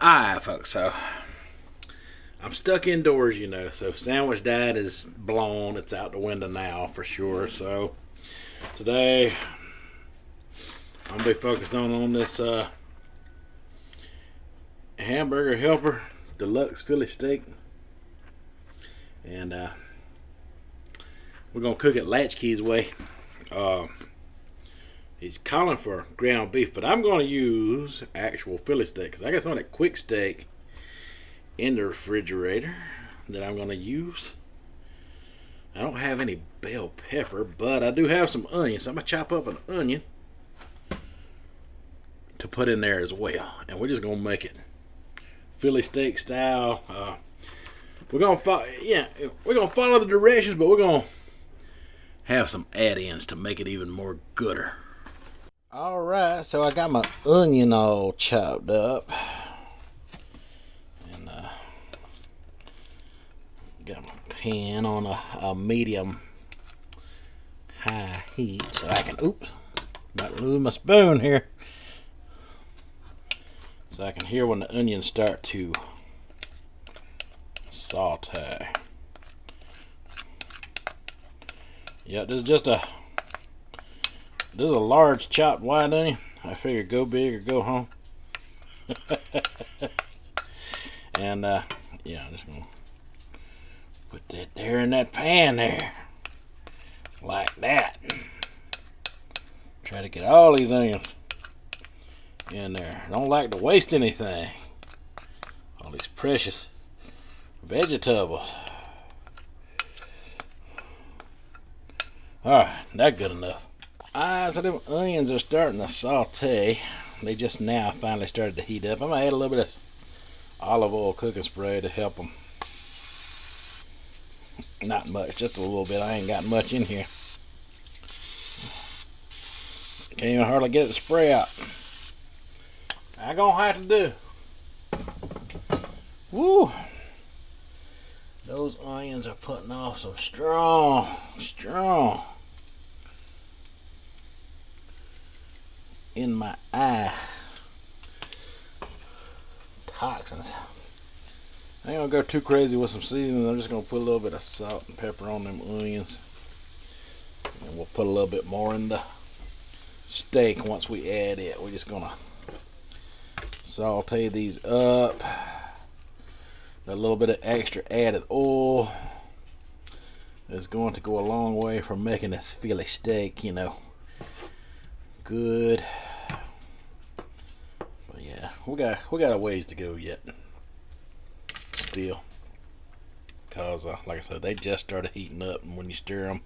Alright, folks, so I'm stuck indoors, you know, so Sandwich Dad is blown. It's out the window now for sure. So today I'm gonna be focused on this Hamburger Helper Deluxe Philly steak, and we're gonna cook it Latchkey's way. He's calling for ground beef, but I'm going to use actual Philly steak because I got some of that quick steak in the refrigerator that I'm going to use. I don't have any bell pepper, but I do have some onions. So I'm going to chop up an onion to put in there as well, and we're just going to make it Philly steak style. We're going to follow the directions, but we're going to have some add-ins to make it even more gooder. Alright, so I got my onion all chopped up, and got my pan on a medium high heat so I can, about to lose my spoon here, so I can hear when the onions start to saute. Yeah, this is a large chopped white onion. I figured go big or go home. And yeah, I'm just gonna put that there in that pan there, like that. Try to get all these onions in there. Don't like to waste anything. All these precious vegetables. Alright, that's good enough. So them onions are starting to saute. They just now finally started to heat up. I'm going to add a little bit of olive oil cooking spray to help them. Not much, just a little bit. I ain't got much in here. Can't even hardly get it to spray out. I'm going to have to do. Woo! Those onions are putting off some strong in my eye toxins. I ain't gonna go too crazy with some seasoning. I'm just gonna put a little bit of salt and pepper on them onions, and we'll put a little bit more in the steak once we add it. We're just gonna saute these up. A little bit of extra added oil is going to go a long way for making this Philly steak, you know, good. But yeah, we got a ways to go yet still, because like I said, they just started heating up, and when you stir them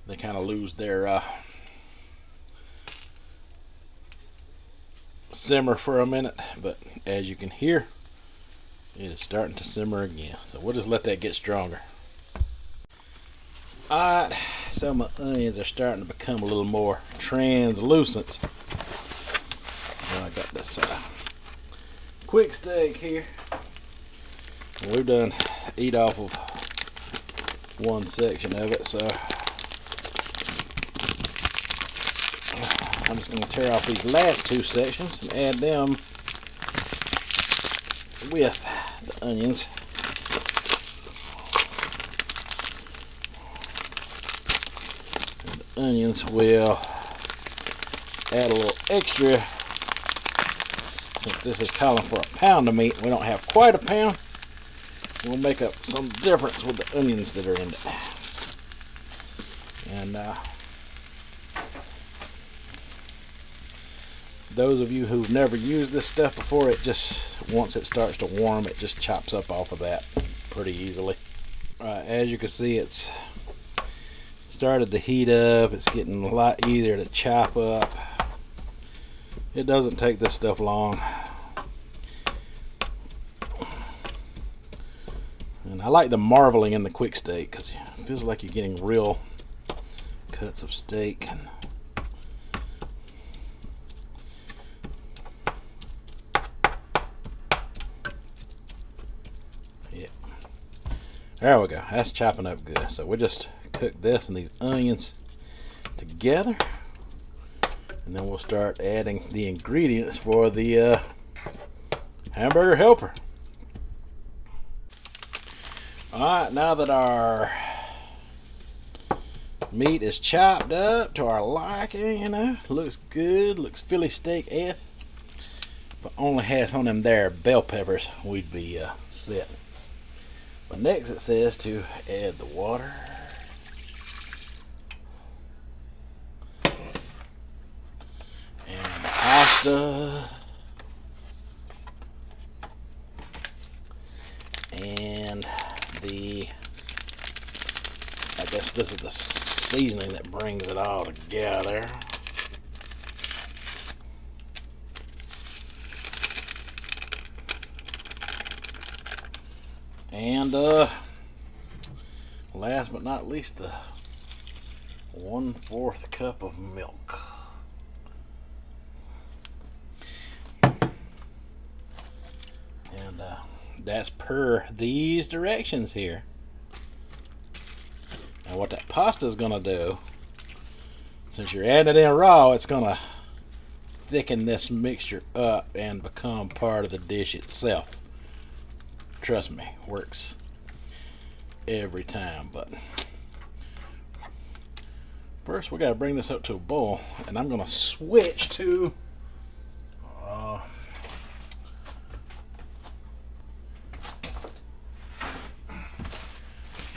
they kind of lose their simmer for a minute, but as you can hear, it is starting to simmer again, so we'll just let that get stronger. Alright, so my onions are starting to become a little more translucent. So I got this quick steak here. And we've done eat off of one section of it, so I'm just going to tear off these last two sections and add them with the onions. Onions will add a little extra. Since this is calling for a pound of meat, we don't have quite a pound. We'll make up some difference with the onions that are in it. And those of you who've never used this stuff before, it just, once it starts to warm, it just chops up off of that pretty easily. As you can see, it's started to heat up. It's getting a lot easier to chop up. It doesn't take this stuff long, and I like the marbling in the quick steak because it feels like you're getting real cuts of steak. Yeah, there we go. That's chopping up good. So we'll just cook this and these onions together, and then we'll start adding the ingredients for the hamburger helper. Alright, now that our meat is chopped up to our liking, you know, looks good, looks Philly steak-esque. But only has on them there bell peppers, we'd be set. But next it says to add the water. And the pasta. And I guess this is the seasoning that brings it all together. And last but not least, the 1/4 cup of milk. And that's per these directions here. Now what that pasta is gonna do, since you're adding it in raw, it's gonna thicken this mixture up and become part of the dish itself. Trust me, works every time. But first we gotta bring this up to a boil, and I'm gonna switch to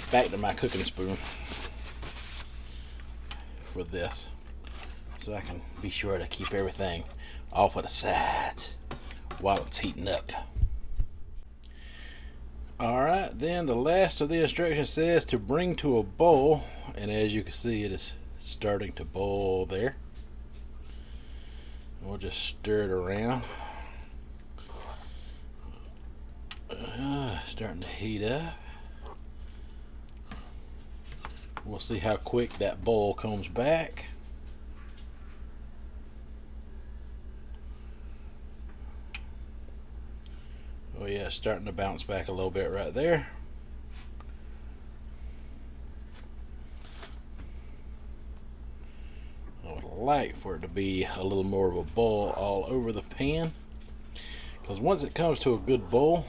back to my cooking spoon for this, so I can be sure to keep everything off of the sides while it's heating up. Alright, then the last of the instructions says to bring to a boil, and as you can see, it is starting to boil there. We'll just stir it around. Starting to heat up. We'll see how quick that boil comes back. Oh yeah, starting to bounce back a little bit right there. I would like for it to be a little more of a boil all over the pan, because once it comes to a good boil,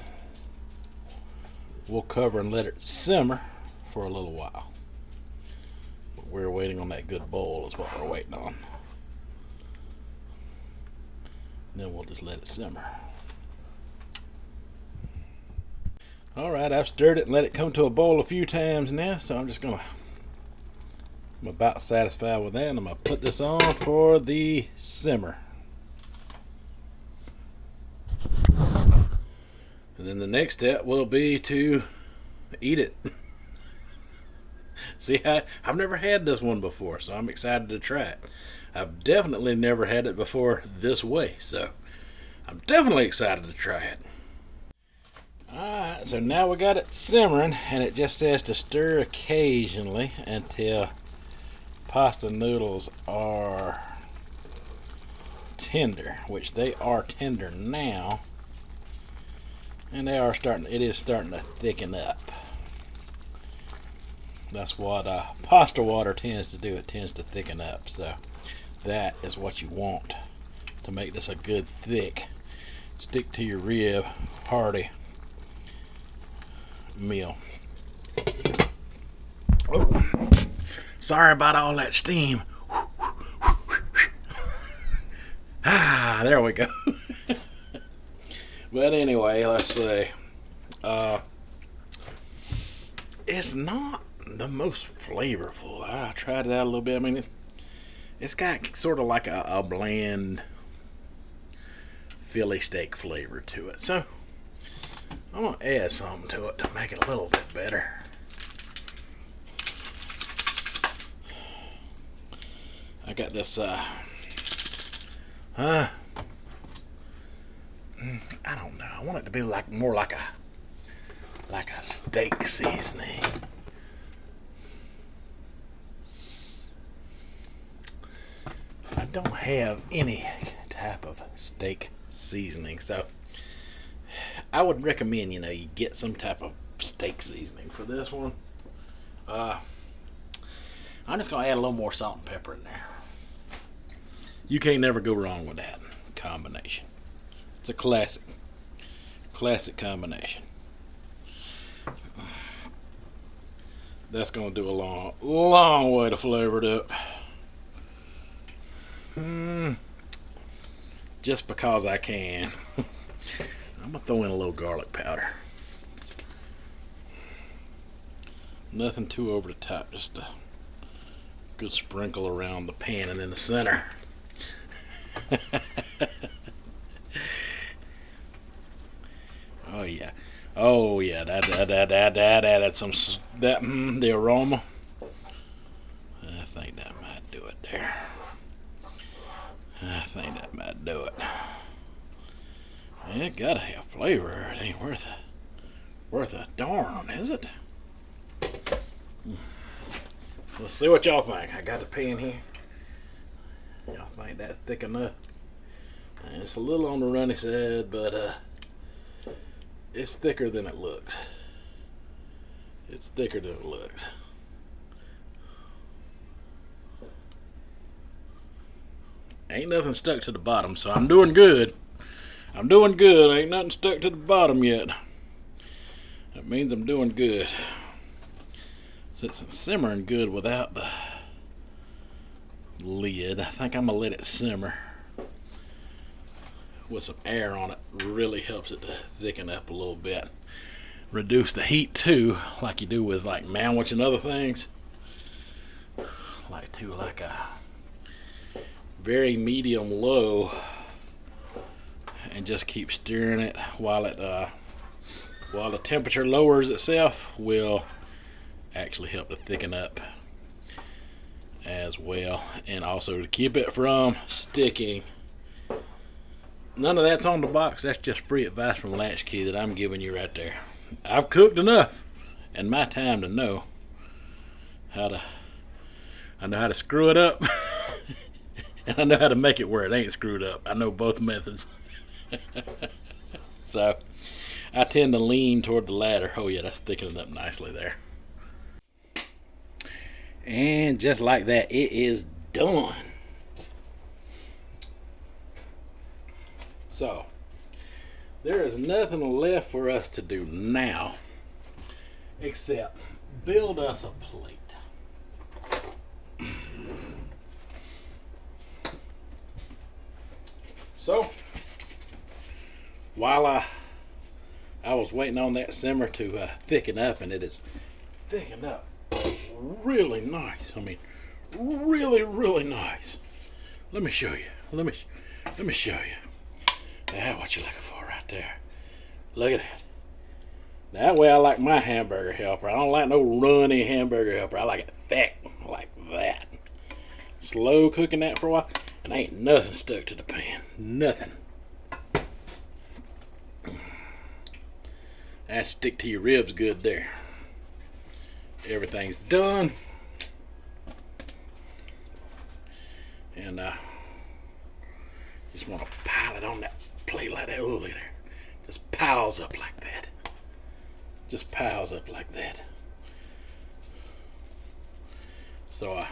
we'll cover and let it simmer for a little while. But we're waiting on that good boil is what we're waiting on. And then we'll just let it simmer. Alright, I've stirred it and let it come to a boil a few times now, so I'm about satisfied with that. I'm going to put this on for the simmer. And then the next step will be to eat it. See, I've never had this one before, so I'm excited to try it. I've definitely never had it before this way, so I'm definitely excited to try it. Alright, so now we got it simmering, and it just says to stir occasionally until pasta noodles are tender, which they are tender now, and it is starting to thicken up. That's what pasta water tends to do. It tends to thicken up, so that is what you want to make this a good thick, stick to your rib, hearty meal. Oh, sorry about all that steam. There we go. But anyway, let's see. It's not the most flavorful. I tried it out a little bit. I mean, it's got sort of like a bland Philly steak flavor to it. So I'm going to add something to it to make it a little bit better. I got this, I don't know. I want it to be more like a steak seasoning. I don't have any type of steak seasoning, so I would recommend, you get some type of steak seasoning for this one. I'm just going to add a little more salt and pepper in there. You can't never go wrong with that combination. It's a classic. Classic combination. That's gonna do a long way to flavor it up. Just because I can. I'm gonna throw in a little garlic powder. Nothing too over the top, just a good sprinkle around the pan and in the center. Oh yeah, that added some the aroma. I think that might do it there. I think that might do it. It gotta have flavor. It ain't worth a darn, is it? Let's see what y'all think. I got the pan here. Y'all think that's thick enough? It's a little on the runny side, but it's thicker than it looks. It's thicker than it looks. Ain't nothing stuck to the bottom, so I'm doing good. I'm doing good. Ain't nothing stuck to the bottom yet. That means I'm doing good. Since it's simmering good without the lid, I think I'm gonna let it simmer with some air on it. Really helps it to thicken up a little bit. Reduce the heat too, like you do with like manwich and other things. Like a very medium low, and just keep stirring it while the temperature lowers itself. Will actually help to thicken up as well, and also to keep it from sticking. None of that's on the box. That's just free advice from Latchkey that I'm giving you right there. I've cooked enough in my time to know how to screw it up. And I know how to make it where it ain't screwed up. I know both methods. So I tend to lean toward the latter. Oh yeah, that's thickening up nicely there. And just like that, it is done. So there is nothing left for us to do now except build us a plate. So while I was waiting on that simmer to thicken up, and it is thickened up really nice. I mean, really nice. Let me show you. Let me show you. That's what you're looking for right there. Look at that. That way I like my hamburger helper. I don't like no runny hamburger helper. I like it thick, like that. Slow cooking that for a while, and ain't nothing stuck to the pan. Nothing. That stick to your ribs good there. Everything's done. And just want to pile it on that plate like that. Oh, look at there. Just piles up like that. Just piles up like that. So I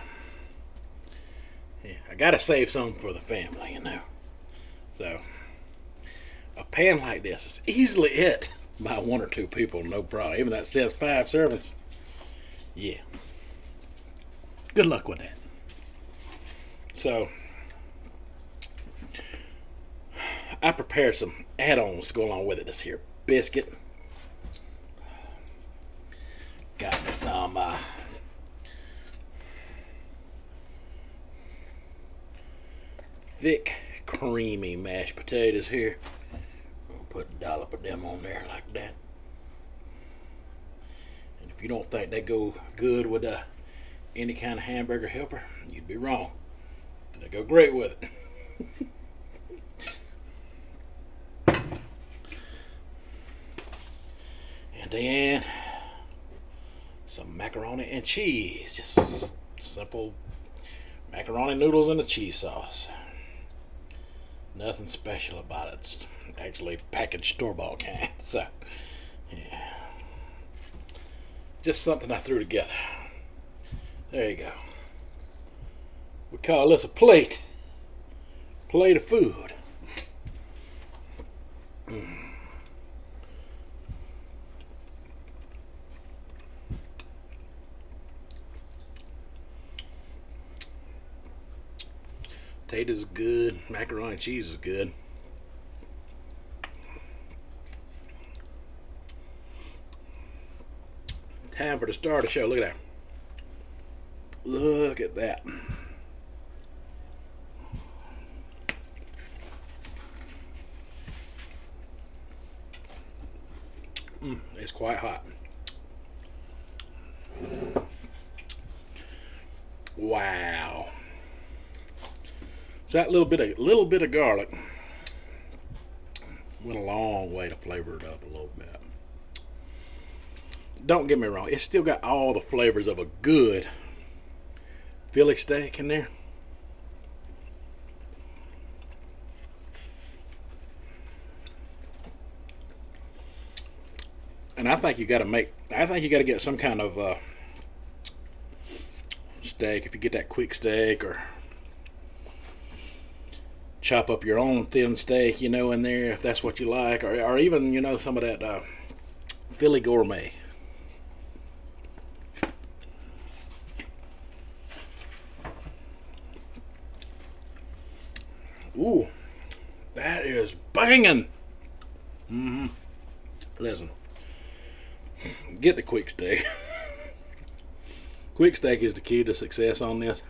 gotta save some for the family, you know. So a pan like this is easily ate by 1 or 2 people, no problem. Even that says 5 servings. Yeah. Good luck with that. So I prepared some add-ons to go along with it. This here biscuit. Got me some thick, creamy mashed potatoes here. I'll put a dollop of them on there like that. And if you don't think they go good with any kind of hamburger helper, you'd be wrong. They go great with it. And then some macaroni and cheese. Just simple macaroni noodles and a cheese sauce. Nothing special about it. It's actually packaged store-bought kind. So, yeah. Just something I threw together. There you go. We call this a plate. Plate of food. Potatoes good. Macaroni and cheese is good. Time for the star of the show. Look at that. Look at that. It's quite hot. Wow. So that little bit of garlic went a long way to flavor it up a little bit. Don't get me wrong, it's still got all the flavors of a good Philly steak in there. And I think you got to get some kind of steak. If you get that quick steak, or chop up your own thin steak, in there, if that's what you like, or even, some of that Philly gourmet. Ooh, that is banging. Listen, get the quick steak. Quick steak is the key to success on this.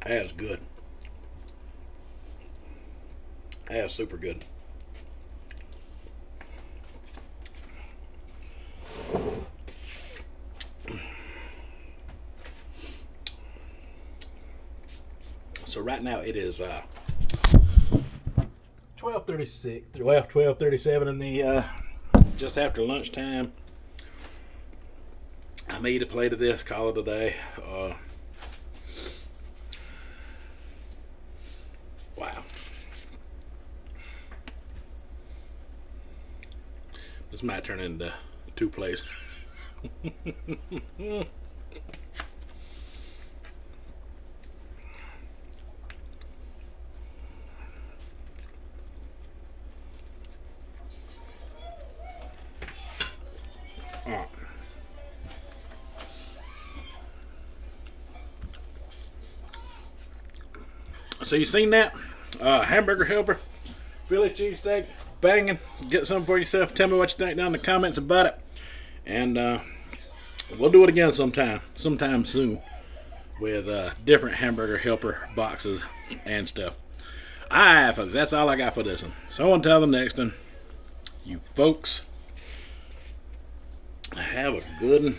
That's good. That's super good. So right now it is 12:36. Well, 12:37 in the just after lunchtime. I may eat a plate of this. Call it a day. Wow. This might turn into 2 plates. So you seen that? Hamburger helper, Philly cheesesteak, banging. Get some for yourself. Tell me what you think down in the comments about it. And we'll do it again sometime soon, with different hamburger helper boxes and stuff. Alright, folks, that's all I got for this one. So until the next one, you folks have a good one.